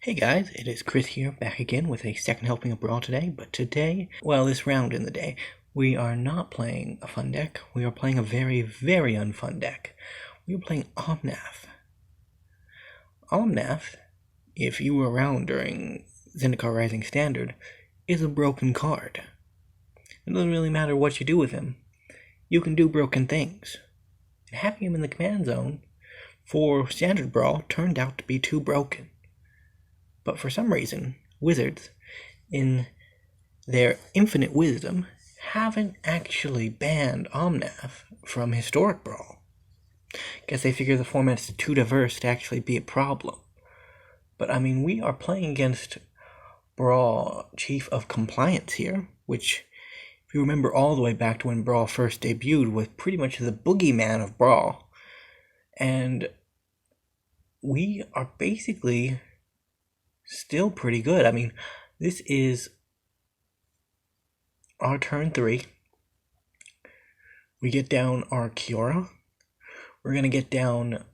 Hey guys, it is Chris here, back again with a second helping of Brawl today, but today, well, this round in the day, we are not playing a fun deck, we are playing a very, very unfun deck. We are playing Omnath. Omnath, if you were around during Zendikar Rising Standard, is a broken card. It doesn't really matter what you do with him, you can do broken things. And having him in the command zone for Standard Brawl turned out to be too broken. But for some reason, Wizards, in their infinite wisdom, haven't actually banned Omnath from Historic Brawl. Guess they figure the format's too diverse to actually be a problem. But I mean, we are playing against Brawl Chief of Compliance here, which, if you remember all the way back to when Brawl first debuted, was pretty much the boogeyman of Brawl. And we are basically still pretty good. I mean, this is our turn 3. We get down our Kiora. We're going to get down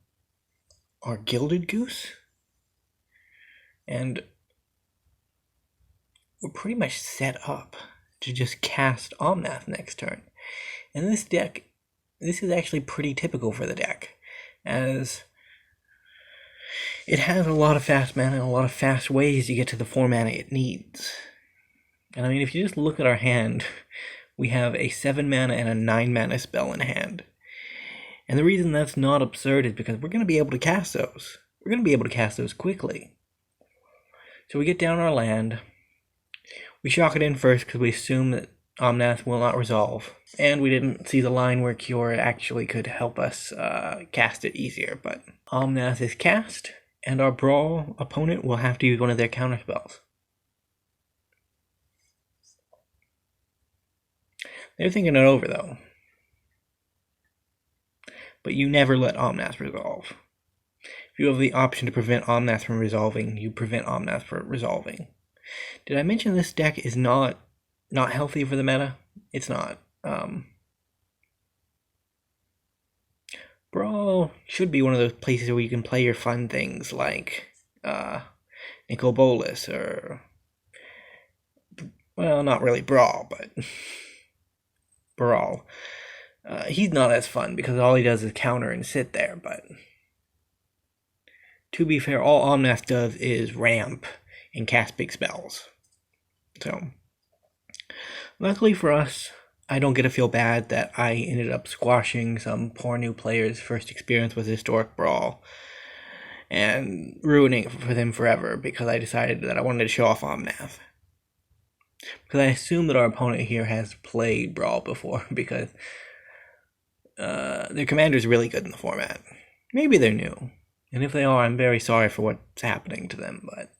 our Gilded Goose. And we're pretty much set up to just cast Omnath next turn. And this deck, this is actually pretty typical for the deck, as it has a lot of fast mana and a lot of fast ways to get to the 4 mana it needs. And I mean, if you just look at our hand, we have a 7 mana and a 9 mana spell in hand. And the reason that's not absurd is because we're going to be able to cast those. We're going to be able to cast those quickly. So we get down our land. We shock it in first because we assume that Omnath will not resolve. And we didn't see the line where Kiora actually could help us cast it easier. But Omnath is cast, and our Brawl opponent will have to use one of their counter spells. They're thinking it over, though. But you never let Omnath resolve. If you have the option to prevent Omnath from resolving, you prevent Omnath from resolving. Did I mention this deck is not healthy for the meta? It's not. Brawl should be one of those places where you can play your fun things like Nicol Bolas or, well, not really Brawl, but Brawl. He's not as fun because all he does is counter and sit there, but to be fair, all Omnath does is ramp and cast big spells. So, luckily for us, I don't get to feel bad that I ended up squashing some poor new player's first experience with Historic Brawl and ruining it for them forever because I decided that I wanted to show off Omnath. Because I assume that our opponent here has played Brawl before because their commander is really good in the format. Maybe they're new. And if they are, I'm very sorry for what's happening to them, but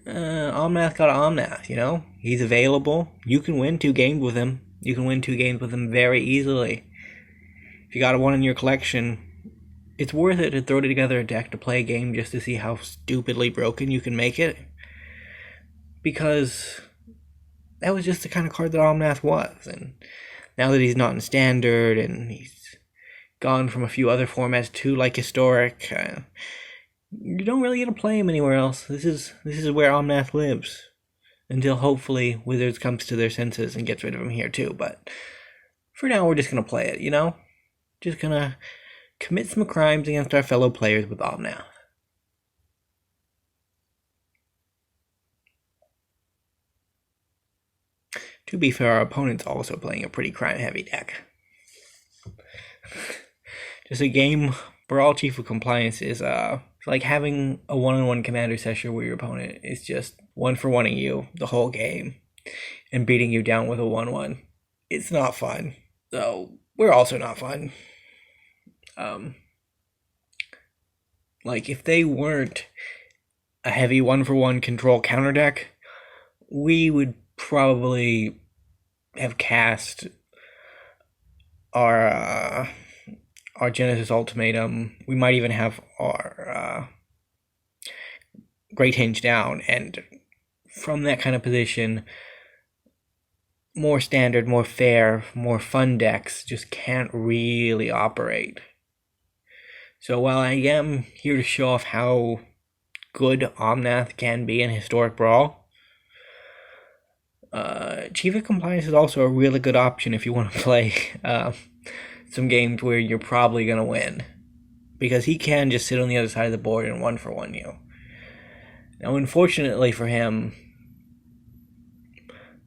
Omnath got Omnath, you know? He's available. You can win 2 games with him. You can win 2 games with him very easily. If you got one in your collection, it's worth it to throw together a deck to play a game just to see how stupidly broken you can make it. Because that was just the kind of card that Omnath was, and now that he's not in Standard, and he's gone from a few other formats to, like, Historic, you don't really get to play him anywhere else. This is where Omnath lives. Until hopefully Wizards comes to their senses and gets rid of him here too. But for now, we're just going to play it, you know? Just going to commit some crimes against our fellow players with Omnath. To be fair, our opponent's also playing a pretty crime-heavy deck. Just a game Brawl Chief of Compliance is like having a one-on-one commander session where your opponent is just one-for-one-ing you the whole game and beating you down with a 1-1. It's not fun. So we're also not fun. Like, if they weren't a heavy one-for-one control counter deck, we would probably have cast our Genesis Ultimatum. We might even have our Great Hinge down, and from that kind of position, more standard, more fair, more fun decks just can't really operate. So while I am here to show off how good Omnath can be in Historic Brawl, Chief of Compliance is also a really good option if you want to play some games where you're probably going to win. Because he can just sit on the other side of the board and 1-for-1 you. Now, unfortunately for him,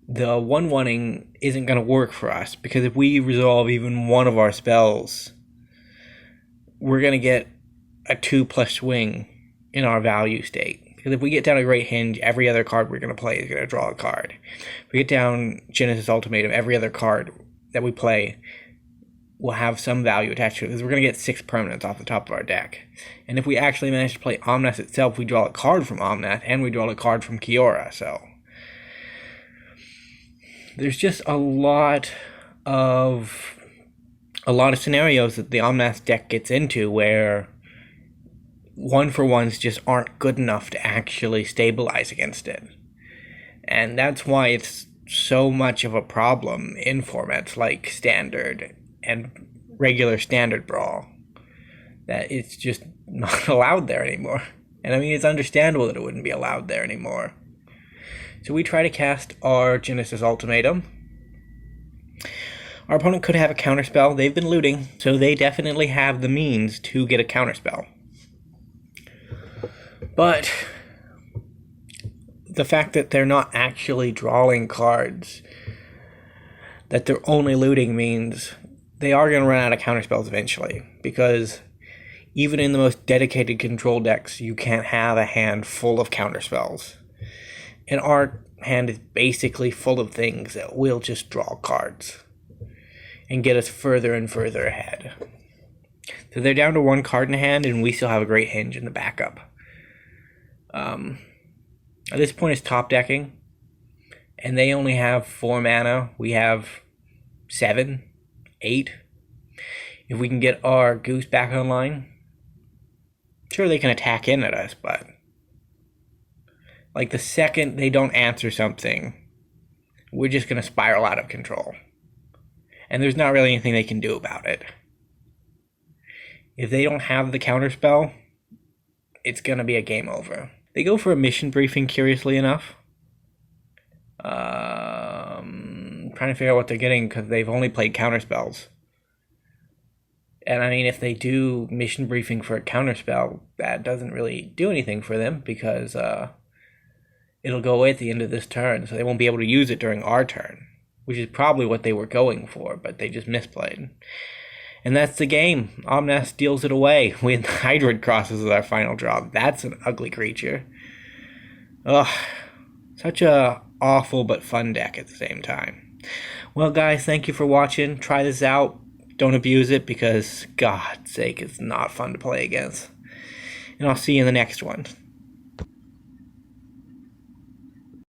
the 1-1ing isn't going to work for us. Because if we resolve even one of our spells, we're going to get a 2+ swing in our value state. Because if we get down a Great Hinge, every other card we're going to play is going to draw a card. If we get down Genesis Ultimatum, every other card that we play will have some value attached to it. Because we're going to get 6 permanents off the top of our deck. And if we actually manage to play Omnath itself, we draw a card from Omnath, and we draw a card from Kiora. So there's just a lot of scenarios that the Omnath deck gets into where 1-for-1s just aren't good enough to actually stabilize against it. And that's why it's so much of a problem in formats like Standard and regular Standard Brawl, that it's just not allowed there anymore. And I mean, it's understandable that it wouldn't be allowed there anymore. So we try to cast our Genesis Ultimatum. Our opponent could have a counterspell. They've been looting, so they definitely have the means to get a counterspell. But the fact that they're not actually drawing cards, that they're only looting, means they are going to run out of counterspells eventually. Because even in the most dedicated control decks, you can't have a hand full of counterspells. And our hand is basically full of things that will just draw cards and get us further and further ahead. So they're down to 1 card in hand, and we still have a Great Hinge in the backup. At this point, it's top decking, and they only have 4 mana. We have 7, 8. If we can get our Goose back online, sure, they can attack in at us, but like the second they don't answer something, we're just going to spiral out of control. And there's not really anything they can do about it. If they don't have the counterspell, it's going to be a game over. They go for a mission briefing, curiously enough. Trying to figure out what they're getting because they've only played counterspells. And I mean, if they do mission briefing for a counterspell, that doesn't really do anything for them because it'll go away at the end of this turn, so they won't be able to use it during our turn, which is probably what they were going for, but they just misplayed. And that's the game. Omnath steals it away with Hydroid Crosses as our final draw. That's an ugly creature. Ugh. Such a awful but fun deck at the same time. Well, guys, thank you for watching. Try this out. Don't abuse it because, God's sake, it's not fun to play against. And I'll see you in the next one.